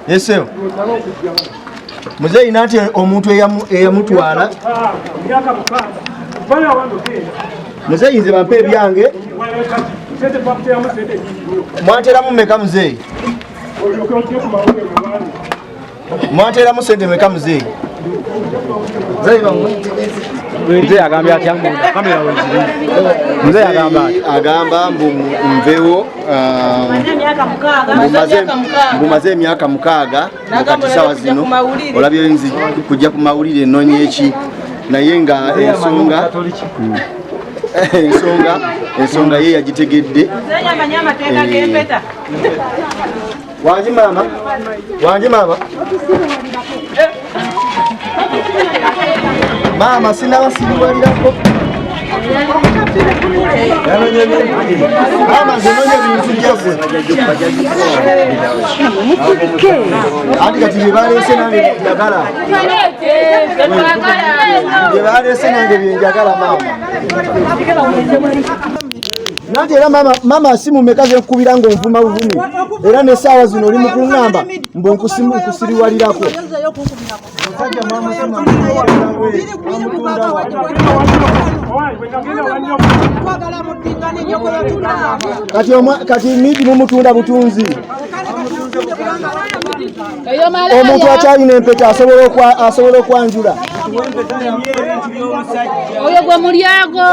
Eseo. Muzeyi nati omuntu eyamutwala. Muzeyi nze bampe ebyange. Mwateramu mmeka muzeyi? Mwateramu sente mmeka muzeyi? Mzee agambye atya kamera weziri. Mzee agamba mbu nvewo mumaze emyaka 6 kati sawa zino olabye nzi kujja ku mawulire ennonyi eki naye nga ensonga ye yagitegedde. Wangi mama mama sinabasiriwalirako mama zenonye bintu byaffe ati kati byebalese nange byenjagala mama nati era mama simu mekaze nkubira ngo nvuma buvumi era ne sawa zino oli mukungamba mbo nkusiriwalirako kati midi mumutunda butunzi omuntu akyalina empeta asobola okwanjula oyo gwe mulyago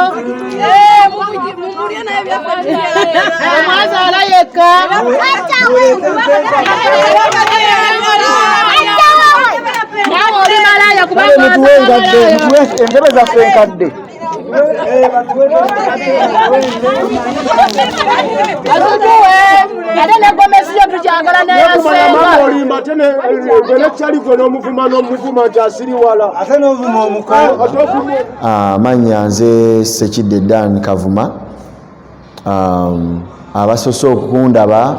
omwazaala yekka entebe zaffe enkadde amanya nze Sekidde Dan Kavuma. Abasoose okundaba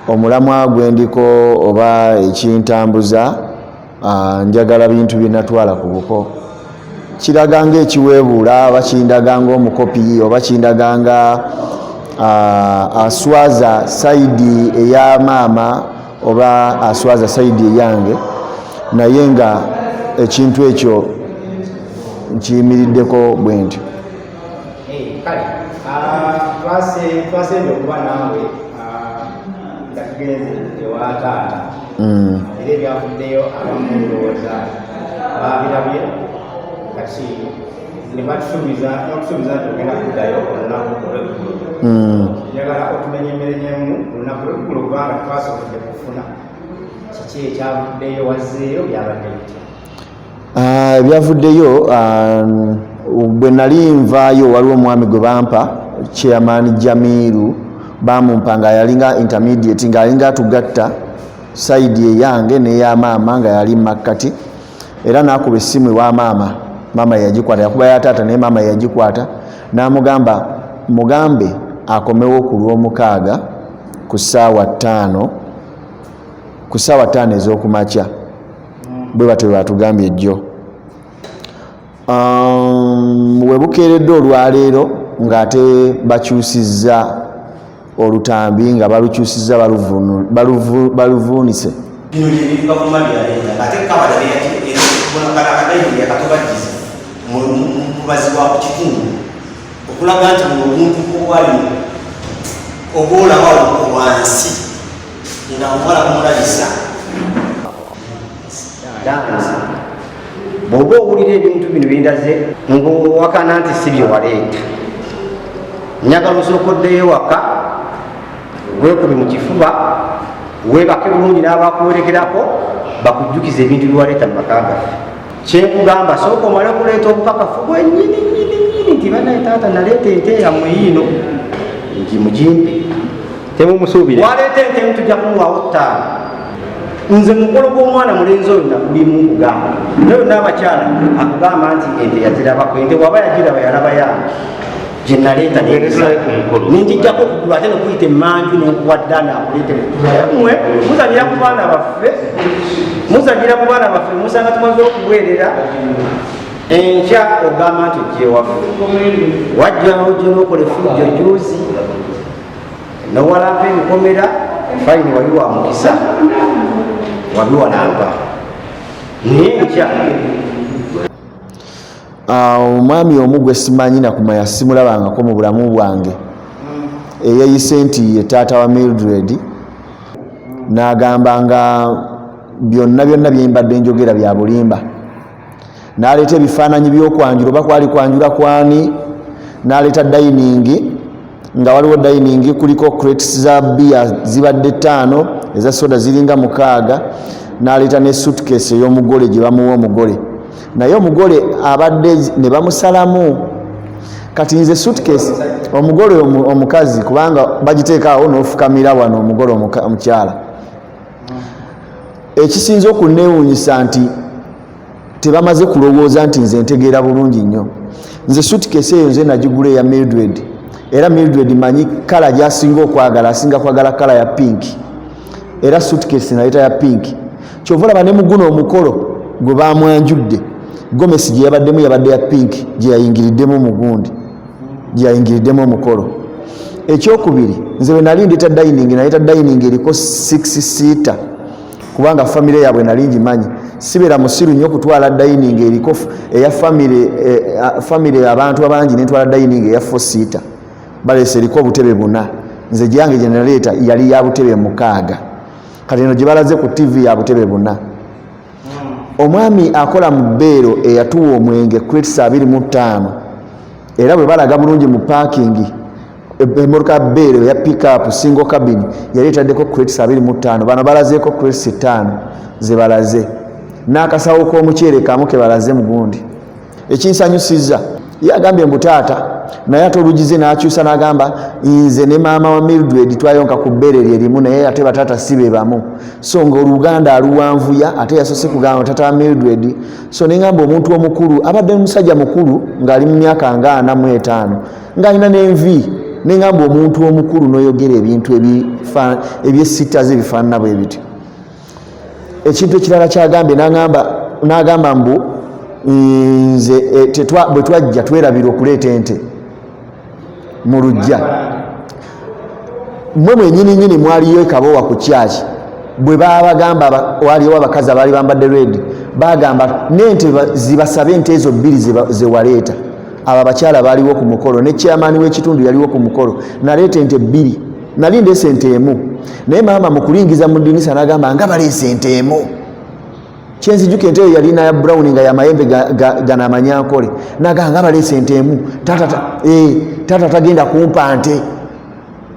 omulamwa gwendiko oba ekintambuza njagala bintu byenatwala ku buko kiraga ng'ekiweebuula oba kindaga ng'omukopi oba kindaga nga aswaza saidi eya maama oba aswaza saidi eyange naye nga ekintu ekyo nkiyimiriddeko bwe ntyo. Twasembye okuba naawe nga tugenze ewa taata era ebyavuddeyo abamu ndowooza babirabye kati ne batusuubiza n'okusuubiza nti ogenda kuddayo olunaku olw'eggulu. Njagala otumenyemerenyemu olunaku lw'eggulu kubanga twasobodde kufuna kiki ekyavuddeyo wazzeeyo byabadde bitya? Ebyavuddeyo bwe nali nvaayo waliwo omwami gwe bampa Chairman Jamiru bamumpa nga yalinga intermediate nga yalinga atugatta saidi eyange n'eya maama nga yali makkati era nakuba essimu ewa maama yagikwata yakuba ya taata naye maama yagikwata n'amugamba mugambe akomewo ku lw'omukaaga ku ssaawa 5 ez'okumakya bwe batyo batugambye jjo. Webukeeredde olwaleero ng'ate bakyusizza olutambi nga balukyusizza baluvuunise. Bino bye bivuga ku mali yaleeta ate kabala yakatobajjiza mubazibwa ku kitundu okulaga nti omuntu owali obaolabawo wansi nga omuwala kumulabisa bw'oba owulira ebintu bino bindaze ng'owakana nti si bye waleeta njagala osookoddeyo waka weekube mu kifuba weebake bulungi n'abakuwerekerako bakujjukiza ebintu byewaleeta mu maka gaffe. Kyenkugamba sooka omale okuleeta obukakafu bwennyini nti banaye taata naleeta ente yammwe yiino nti mugimpe temumusuubire waleeta ente emu tujja kumuwaawo 5. Nze mukolo gw'omwana mulenzi oyo nakulimu nkugamba nayo n'abakyala akugamba nti ente yazirabako ente waba yagiraba yalaba yange gye naleeta ninjijjako okugula ate nekuyita emmanju nenkuwadda naakuleete mwe muzanyira ku baana baffe musanga tumaze okuweerera enkya ogamba nti ojja ewaffe wajjawo gye n'okola effujjo juuzi nawalampa emikomera fayini wali wa mukisa wabiwalampa naye nkya omwami omu gwe simanyi nakumanya simulabangako mu bulamu bwange eyayise nti ye taata wa Mildred n'agamba nga byonna byembadde njogera bya bulimba n'aleeta ebifaananyi by'okwanjula oba kwali kwanjula kwani n'aleeta dining nga waliwo dining kuliko crates za bia zibadde 5 eza soda ziringa 6 n'aleeta ne suitcase ey'omugole gye bamuwa omugole naye omugole abadde ne bamusalamu kati nze suitcase omugole omukazi kubanga bagiteekaawo n'ofukamira wano omugole omukyala ekisinza okuneewuunyisa nti tebamaze kulowooza nti nze ntegeera bulungi nnyo nze suitcase eyo nze nagigula eya Mildred era Mildred manyi kala gy'asinga okwagala asinga kwagala kala ya pink era suitcase naleeta ya pink kyova olaba ne muguno omukolo gwe bamwanjudde gomesi gye yabaddemu yabadde ya pink gye yayingiriddemu mugundi gye yayingiriddemu omukolo ekyokubiri nze bwe nali ndeeta dining naleeta dining eriko 6 seater kubanga famire yaabwe nali ngimanyi sibeera musiru nnyo okutwala dining eriko eya famire abantu abangi nentwala dining eya 4 seater baleese eriko obutebe 4 nze gyange gye naleeta yali ya butebe 6 kati eno gye balaze ku TV ya butebe 4 omwami akola mu bbeero eyatuwa omwenge crates 25 era bwe balaga bulungi mu parking emotoka bbeero ya pick-up single cabin yali etaddeko crates 25 bano balazeeko crates 5 ze balaze n'akasawo k'omuceere kamu ke balaze mugundi ekinsanyusiza ye agambye mbu taata naye ate olugize n'akyusa n'agamba nze ne maama wa Mildred twayonka ku bbeere lye limu naye ate bataata si be bamu so ng'oluganda aluwanvuya ate yasose kugamba taata wa Mildred so neŋŋamba omuntu omukulu abadde musajja mukulu ng'ali mu myaka nga 45 ng'alina n'envi neŋŋamba omuntu omukulu n'oyogera ebintu ebyesita ze bifaanana bwe biti ekintu ekirala kyagambye n'agamba mbu nze bwe twajja twerabira okuleeta ente mu lujja mwe mwenyininyini mwaliyo ekabowa ku kyaki bwe babagamba waliwo abakazi abaali bambadde red bagamba n'ente zibasabe ente ezo 2 ze waleeta abo abakyala baaliwo ku mukolo ne chairman w'ekitundu yaliwo ku mukolo naleeta ente 2 nali ndeese ente emu naye maama mu kulingiza mu ddinisa n'agamba nga baleese ente emu kyenzijuka ente eyo yalina ya brown nga yamayembe gana amanyankole n'agamba nga baleese ente emu taata tagenda kumpa nte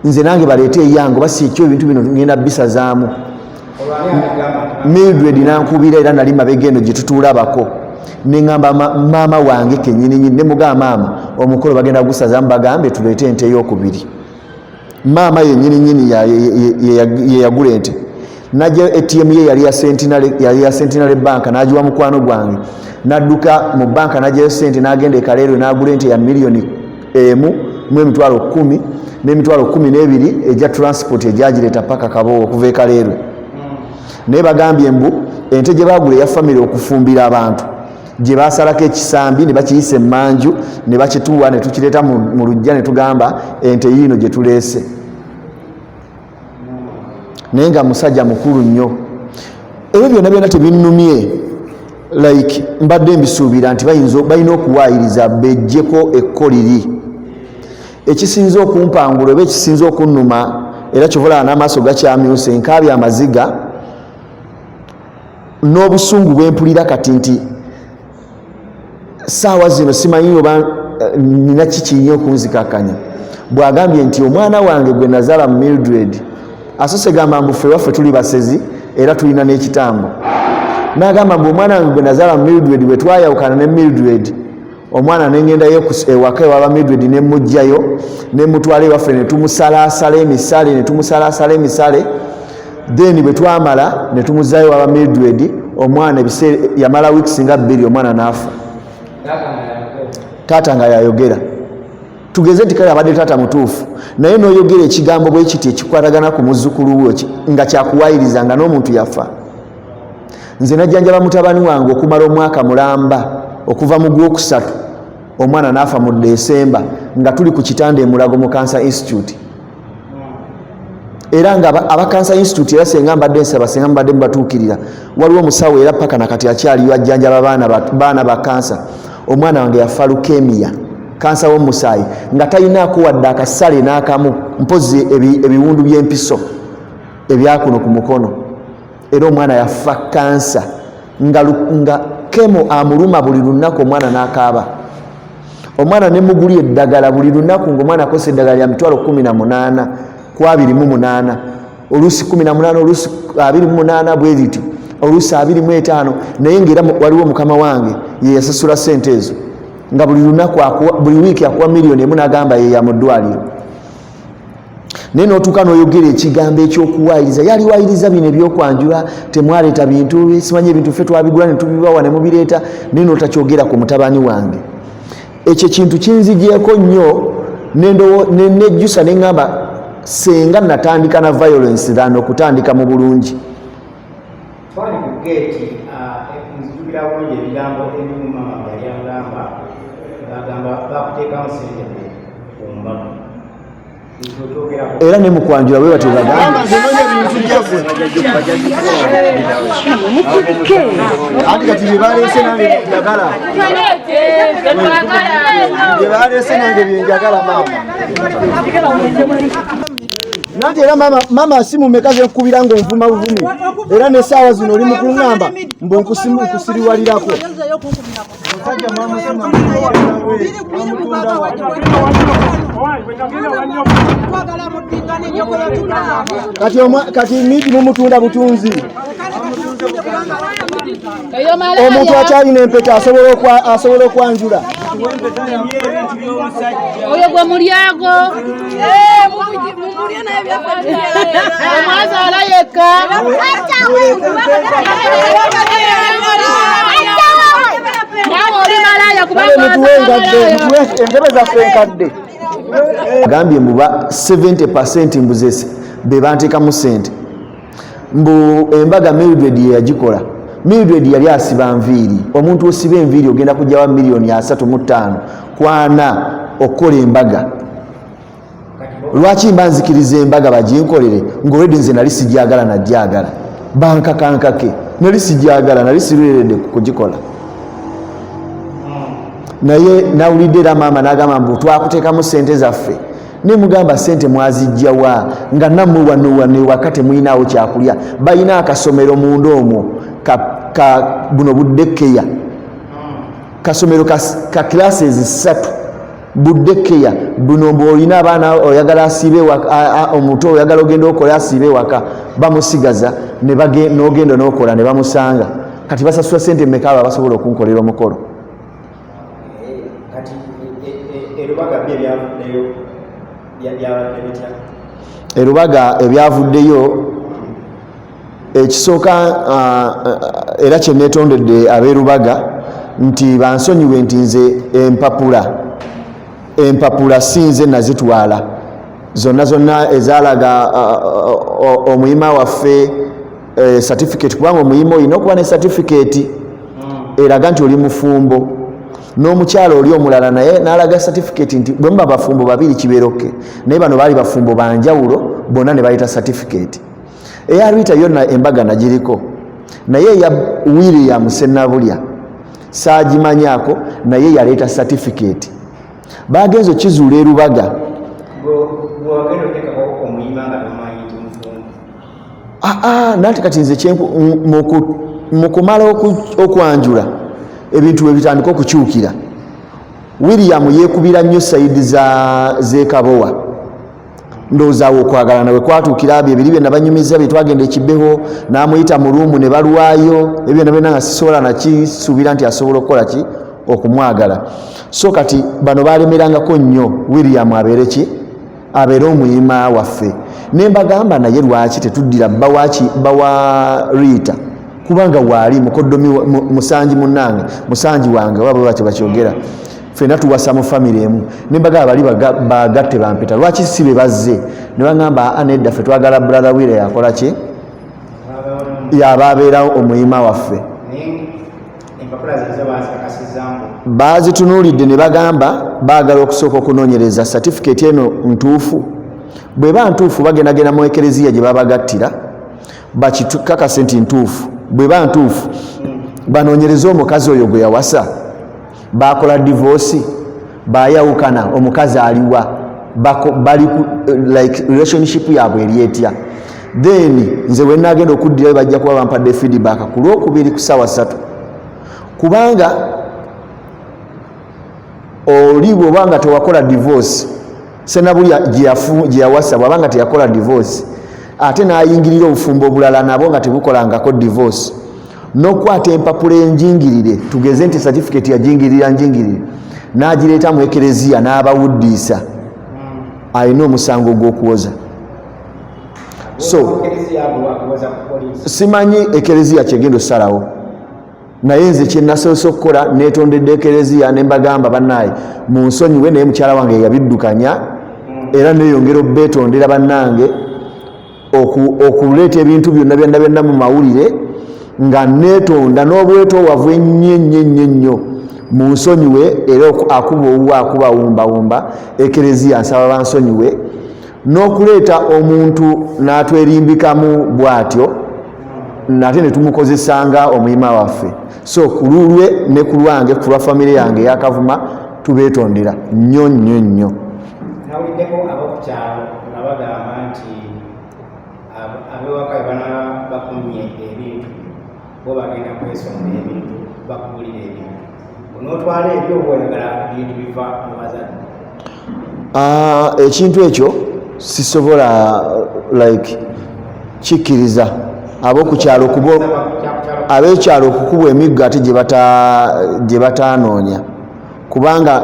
nze nange baleete eyange oba si ekyo ebintu bino ngenda bisazaamu Mildred nankubira era nali mabega eno gye tutuulabako neŋŋamba maama wange kennyininyini ne mugamba maama omukolo bagenda gusazaamu bagambe tuleete ente ey'okubiri maama yennyininyini ye yagula ente najja ATM ye yali ya Centenary Bank n'agiwa mukwano gwange n'adduka mu banka n'ajjayo ssente n'agenda ekaleero n'agula ente ya miliyoni 1 mu emitwalo 10 n'emitwalo 12 ejja transport ejagireeta paka Kabowo okuva ekaleero naye bagambye mbu ente gye bagula eya famire okufumbira abantu gye basalako ekisambi ne bakiyisa emmanju ne bakituwa ne tukireeta mu lujja ne tugamba ente yiino gye tuleese naye nga musajja mukulu nnyo ebyo byonna byonna tebinnumye like mbadde mbisuubira nti balina okuwaayiriza bejjeko ekko liri ekisinza okumpangula oba ekisinza okunnuma era kyovolaba n'amaaso gakyamyuse nkaabya amaziga n'obusungu bwempulira kati nti saawa zino simanyi oba nina kikinye okunzikakanya bw'agambye nti omwana wange gwe nazaala mu Mildred asose gamba mbu ffe waffe tuli basezi era tulina n'ekitambo n'agamba mbu omwana wange gwe nazaala mu Mildred bwe twayawukana ne Mildred omwana nengendayo ewaka ewaba Mildred ne mujjayo ne mutwala ewaffe ne tumusalaasala emisale then bwe twamala ne tumuzaayo ewaba Mildred omwana ebiseera yamala weeks nga 2 omwana n'afa taata nga yayogera tugeze nti kale abadde taata mutuufu naye n'oyogera ekigambo bwe kiti ekikwatagana ku muzzukulu wo nga kyakuwaayiriza nga n'omuntu yafa nze najjanjaba mutabani wange okumala omwaka mulamba okuva mu Gwokusatu omwana n'afa mu Desemba nga tuli ku kitanda e Mulago mu Cancer Institute era nga aba Cancer Institute era senga mbadde nsaba senga mbadde mbatuukirira waliwo omusawo era paka nakati akyaliyo ajjanjaba baana ba kansa omwana wange yafa leukemia kansa w'omusaayi nga talinaako wadde akasale n'akamu mpozi ebiwundu by'empiso ebyakuno ku mukono era omwana yafa kansa nga kemo amuluma buli lunaku omwana n'akaaba omwana ne muguli eddagala buli lunaku ng'omwana akosa eddagala lya mitwalo 18 ku 28 oluusi 18 oluusi 28 bwe lityo oluusi 25 naye ng'era waliwo mukama wange ye yasasula ssente ezo nga buli lunaku buli wiiki akuwa miliyoni emu n'agamba ye ya mu ddwaliro naye n'otuuka n'oyogera ekigambo ekyokuwaayiriza yaliwaayiriza bino ebyokwanjula temwaleeta bintu simanyi ebintu ffe twabigula ne tubibawa ne mubireeta naye n'otakyogera ku mutabani wange ekyo kintu kinzigyeko nnyo nejjusa ne ŋŋamba senga natandika na violence than okutandika mu bulungi twali ku geeti nzijukira bulungi ebigambo ebimu mama yali agamba bagamba bakuteekamu sente ku mbaga era ne mukwanjula bwe batyo bagamba ati kati byebalese nange njagala byebalese nange byenjagala mama nanti era mama simu mekaze nkubira ng'onvuma buvumi era n'essaawa zino oli mu kuŋŋamba mbonkusiriwalirako kati midi mumutunda butunzi omuntu akyalina empeta asobola okwanjula oyo gwe mulyago omwazaala yekka nawe oli malaya entebe zaffe enkadde gambye mbuba 70% mbuzese be banteekamu ssente mbu embaga Mildred ye yagikola Mildred yali asiba nviiri omuntu osiba enviiri ogenda kujjawa miliyoni 35 kwana okukola embaga lwaki mba nzikiriza embaga baginkolere ng'olwedde nze nali sijagala najjagala bankakankake nali sijagala nali sirweredde kugikola naye nawulidde era maama n'agamba mbu twakuteekamu ssente zaffe ne mugamba ssente mwazijjawa nga nammwe wano ewaka temuyinaawo kyakulya balina akasomero munda omwo buno buddekeya kasomero ka classes 3 buddekeya buno bw'olina abaana oyagala asiibe omuto oyagala ogenda okola asiibe waka bamusigaza n'ogenda n'okola ne bamusanga kati basasula ssente mmeka abo basobola okunkolera omukolo erubaga ebyavuddeyo ekisooka era kye neetondedde ab'erubaga nti bansonyiwe nti nze empapula sinze nazitwala zonna ezaalaga omuyima waffe certificate kubanga omuyima olina okuba ne certificate eraga nti oli mufumbo n'omukyalo oli omulala naye n'alaga certificate nti bwe muba bafumbo babiri kibeeroke naye bano baali bafumbo banjawulo bonna ne bayita certificate eyalwita yonna embaga nagiriko naye eya William Sennabulya saagimanyaako naye yaleeta certificate bagenze kizuula erubaga nanti kati nze mu kumala okwanjula ebintu bwe bitandika okukyukira William yeekubira nnyo sayidi z'ekabowa ndowoozawo okwagalana bwe kwatuukira abyo ebiri bye nabanyumiza bye twagenda ekibbeho n'amuyita mu luumu ne balwayo ebyo byonna nga sisobola nakisuubira nti asobola okukola ki okumwagala so kati bano baalemerangako nnyo William abeere omuyima waffe ne mbagamba naye lwaki tetuddira bawa Rita kubanga waali mukoddomi musanji munnange musanji wange waba bwatyo bakyogera ffenna tuwasa mu famire emu nembaga bali bagatte bampeta lwaki si be bazze ne baŋŋamba nedda ffe twagala brother Wile yakola ki yababeera omuyima waffe bazitunuulidde ne bagamba baagala okusooka okunoonyereza certificate eno ntuufu bwe ba ntuufu bagendagenda mu ekereziya gye babagattira bakikakase nti ntuufu bwe ba ntuufu banoonyereza omukazi oyo gwe yawasa bakola divorce bayawukana omukazi aliwa bali like relationship yaabwe eri etya then nze bwe nagenda okuddirayo bajja kuba bampadde feedback ku lwokubiri ku ssaawa 3 kubanga oli bwobanga tewakola divorce senabuli gye yawasa bwabanga teyakola divorce ate n'ayingirira obufumbo obulala nabo nga tebukolangako divorce n'okwata empapula enjingirire tugeze nti certificate yajingirira njingirire n'agireeta mu ekereziya n'abawuddiisa alina omusango gw'okuwoza so simanyi ekereziya kyegenda osalawo naye nze kyenasoose okukola netondedde ekereziya ne mbagamba bannaaye munsonyiwe naye mukyala wange yabiddukanya era neyongera obbeetondera bannange okuleeta ebintu byonna byonna mu mawulire nga neetonda n'obwetoowavu ennyo munsonyiwe era akuba owuwa akuba wumbawumba ekereziya nsaba bansonyiwe n'okuleeta omuntu n'atwerimbikamu bw'atyo nate ne tumukozesanga omuyima waffe so ku lulwe ne ku lwange ku lwa famire yange yakavuma tubeetondera nnyo nawuliddeko abokukyalo nga bagamba nti abewaka bana bakumye ebintu bo bagenda kwesonga ebintu bakugulira ebintu onootwala ebyo obweyagala ebintu biva mu bazadde ekintu ekyo sisobola like kikkiriza abokukyalo kubo ab'ekyalo okukubwa emiggo ate gye bataanoonya kubanga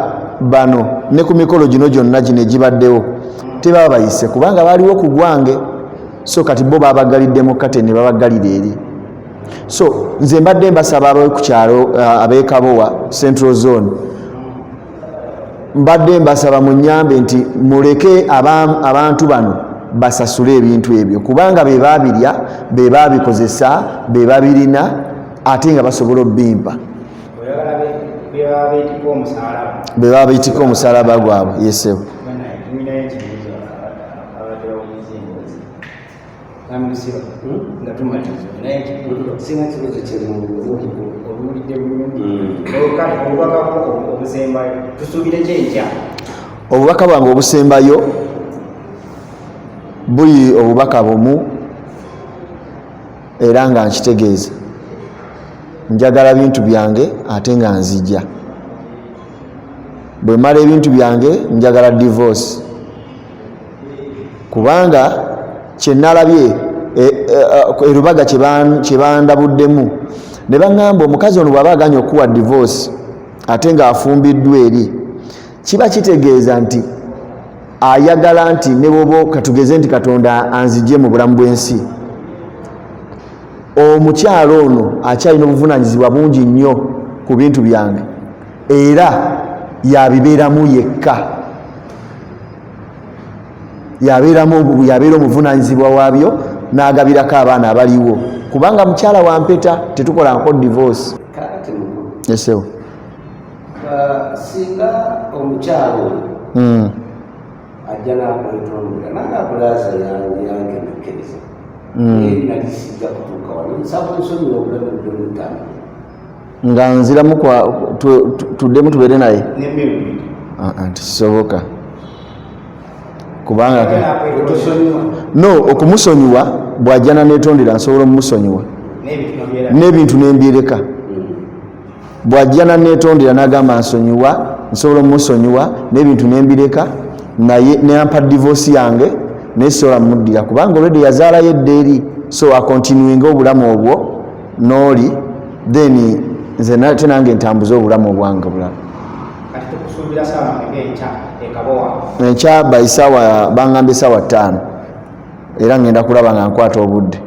bano ne ku mikolo gino gyonna gino egibaddewo tebaba bayise kubanga baaliwo ku gwange so kati bo babagaliddemu kate ne babagalira eri so nze mbadde mbasaba abokukyalo ab'ekabowa central zone mbadde mbasaba munyambe nti muleke abantu bano basasule ebintu ebyo kubanga be babirya be babikozesa be babirina ate nga basobola obbimpa be babiitika omusalaba gwabwe yesebo obubaka bwange obusembayo buli obubaka bumu era nga nkitegeeza njagala bintu byange ate nga nzija bwe mala ebintu byange njagala divorce kubanga kyenalabye erubaga kyebandabuddemu ne baŋŋamba omukazi ono bw'aba aganya okuwa divorce ate ng'afumbiddwa eri kiba kitegeeza nti ayagala nti ne bwoba katugeze nti katonda anzijje mu bulamu bw'ensi omukyalo ono akyalina obuvunaanyizibwa bungi nnyo ku bintu byange era yabibeeramu yekka yabeera omuvunaanyizibwa waabyo n'agabirako abaana abaliwo kubanga mukyala wampeta tetukola nko divorce yesewo singa omukyalo ajja nakwetondera nagakulaza yange mekkiriza nali sijja kutuuka wano nsaba nsonyiwa obulamu bwomutambula nga nziramu tuddemu tubeere naye tikisoboka kubanga no okumusonyiwa bw'ajja naneetondera nsobola omumusonyiwa n'ebintu nembyereka bw'ajja naneetondera n'agamba nsonyiwa nsobola omumusonyiwa n'ebintu nembireka naye nempa divorce yange nesobola muddira kubanga olwedde yazaalayo eddeeri so akontinuinga obulamu obwo n'oli then nze nate nange ntambuza obulamu obwange bulala enkya baisaawa bangambye esaawa 5 era ngenda kulaba nga nkwata obudde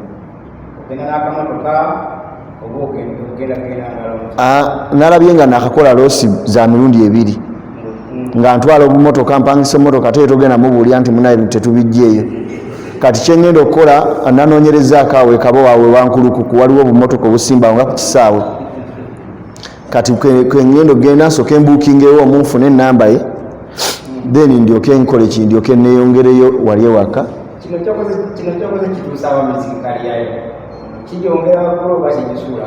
nalabye nga nakakola loosi za mirundi 2 nga ntwala obumotoka mpangisa emotoka ate togenda mubuulya nti munaye bintu tetubijjeeyo kati kyengenda okukola nanoonyerezaako awo ekabo waawe wankulukuku waliwo obumotoka obusimbawo nga ku kisaawe kati kwengendo genda nsooka embuukingewo omunfune enamba ye then ndyoke nkole ki ndyoke neeyongereyo wali ewaka. Kino kyokoze kituusa abamiziki kaliyayo kijongera waggulu oba kijisuula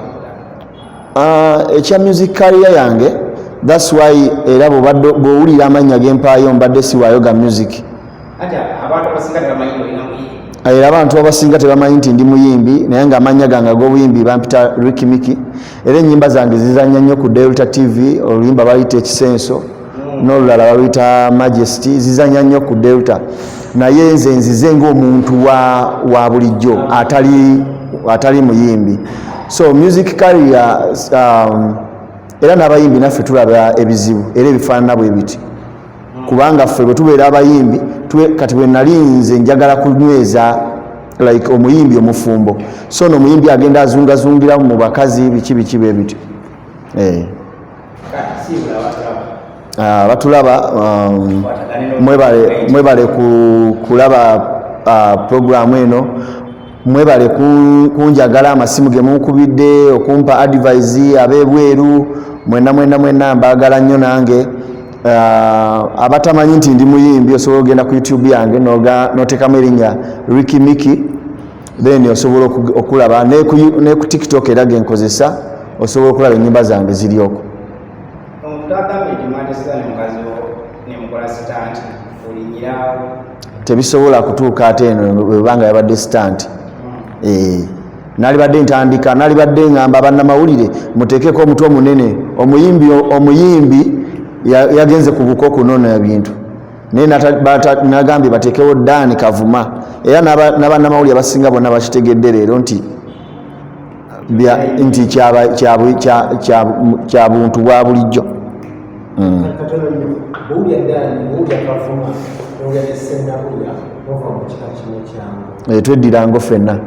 ekya music career yange, that's why era bw'owulira amannya g'empaayo mbadde siwaayo ga music. Abantu abasinga tebamanyi olina muyimbi. Era abantu abasinga tebamanyi nti ndi muyimbi, naye nga amannya gange ag'obuyimbi bampita Ricky Mickey. Era ennyimba zange zizannya nnyo ku Delta TV, oluyimba baluyita Ekisenso n'olulala baluyita Majesty, zizannya nnyo ku Delta. Naye nze nzize ng'omuntu wa bulijjo atali muyimbi. So music career, era n'abayimbi naffe tulaba ebizibu era ebifaanana bwe biti. Kubanga ffe bwe tubeera abayimbi kati bwe nali nze njagala kunyweza like omuyimbi omufumbo, so n'omuyimbi agenda azungazungira mu bakazi biki bwe bityo. Batulaba mwebale kulaba programu eno, mwebale kunjagala, amasimu ge munkubidde okumpa advice ab'ebweru, mwenna mbaagala nnyo nange. Abatamanyi nti ndi muyimbi osobola ogenda ku YouTube yange n'oteekamu erinnya Ricky Mickey, then osobola okulaba ne ku TikTok era genkozesa osobola okulaba ennyimba zange ziri okwo. Tebisobola kutuuka ate eno webanga yabadde stand. Nalibadde ntandika, nalibadde ngamba bannamawulire muteekeko omutwe omunene, omuyimbi yagenze ku buko kunona ebintu, naye nagambye bateekewo Dani Kavuma. Era n'abannamawulire abasinga bonna bakitegedde leero nti kya buntu bwa bulijjo. Tweddirango ffenna.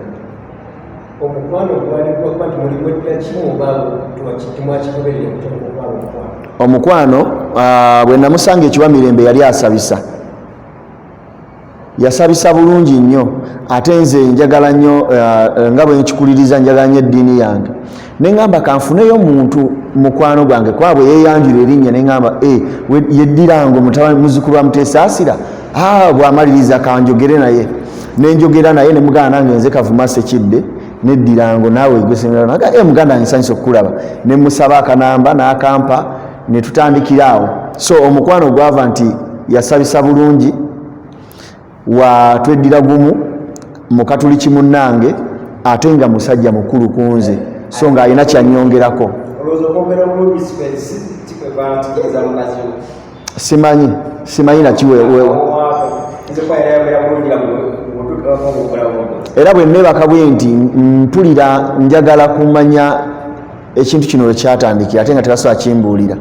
Omukwano bwe namusanga ekiwa Mirembe yali asabisa, yasabisa bulungi nnyo, ate nze njagala nnyo nga bwe nkikuliriza njagala nnyo eddiini yange. Ne ngamba kanfuneyo omuntu mukwano gwange kwabwe yeeyanjula erinnya, ne ngamba yeddirango muzzukulu wa Muteesa Asira, bw'amaliriza kanjogere naye. Ne njogera naye ne mugana nange nze Kavuma Ssekidde neddirango naawe gwesemera muganda nsanyusa okukulaba, ne musaba akanamba n'akampa ne tutandikira awo. So omukwano gwava nti yasabisa bulungi, tweddira gumu mukatuliki munnange ate nga musajja mukulu kunze, so ng'alina kyanyongerako. Simanyi nakiwewewa. Era bwe neebaka bwe nti mpulira njagala kumanya ekintu kino lwe kyatandikira ate nga tebasobola kimbuulira.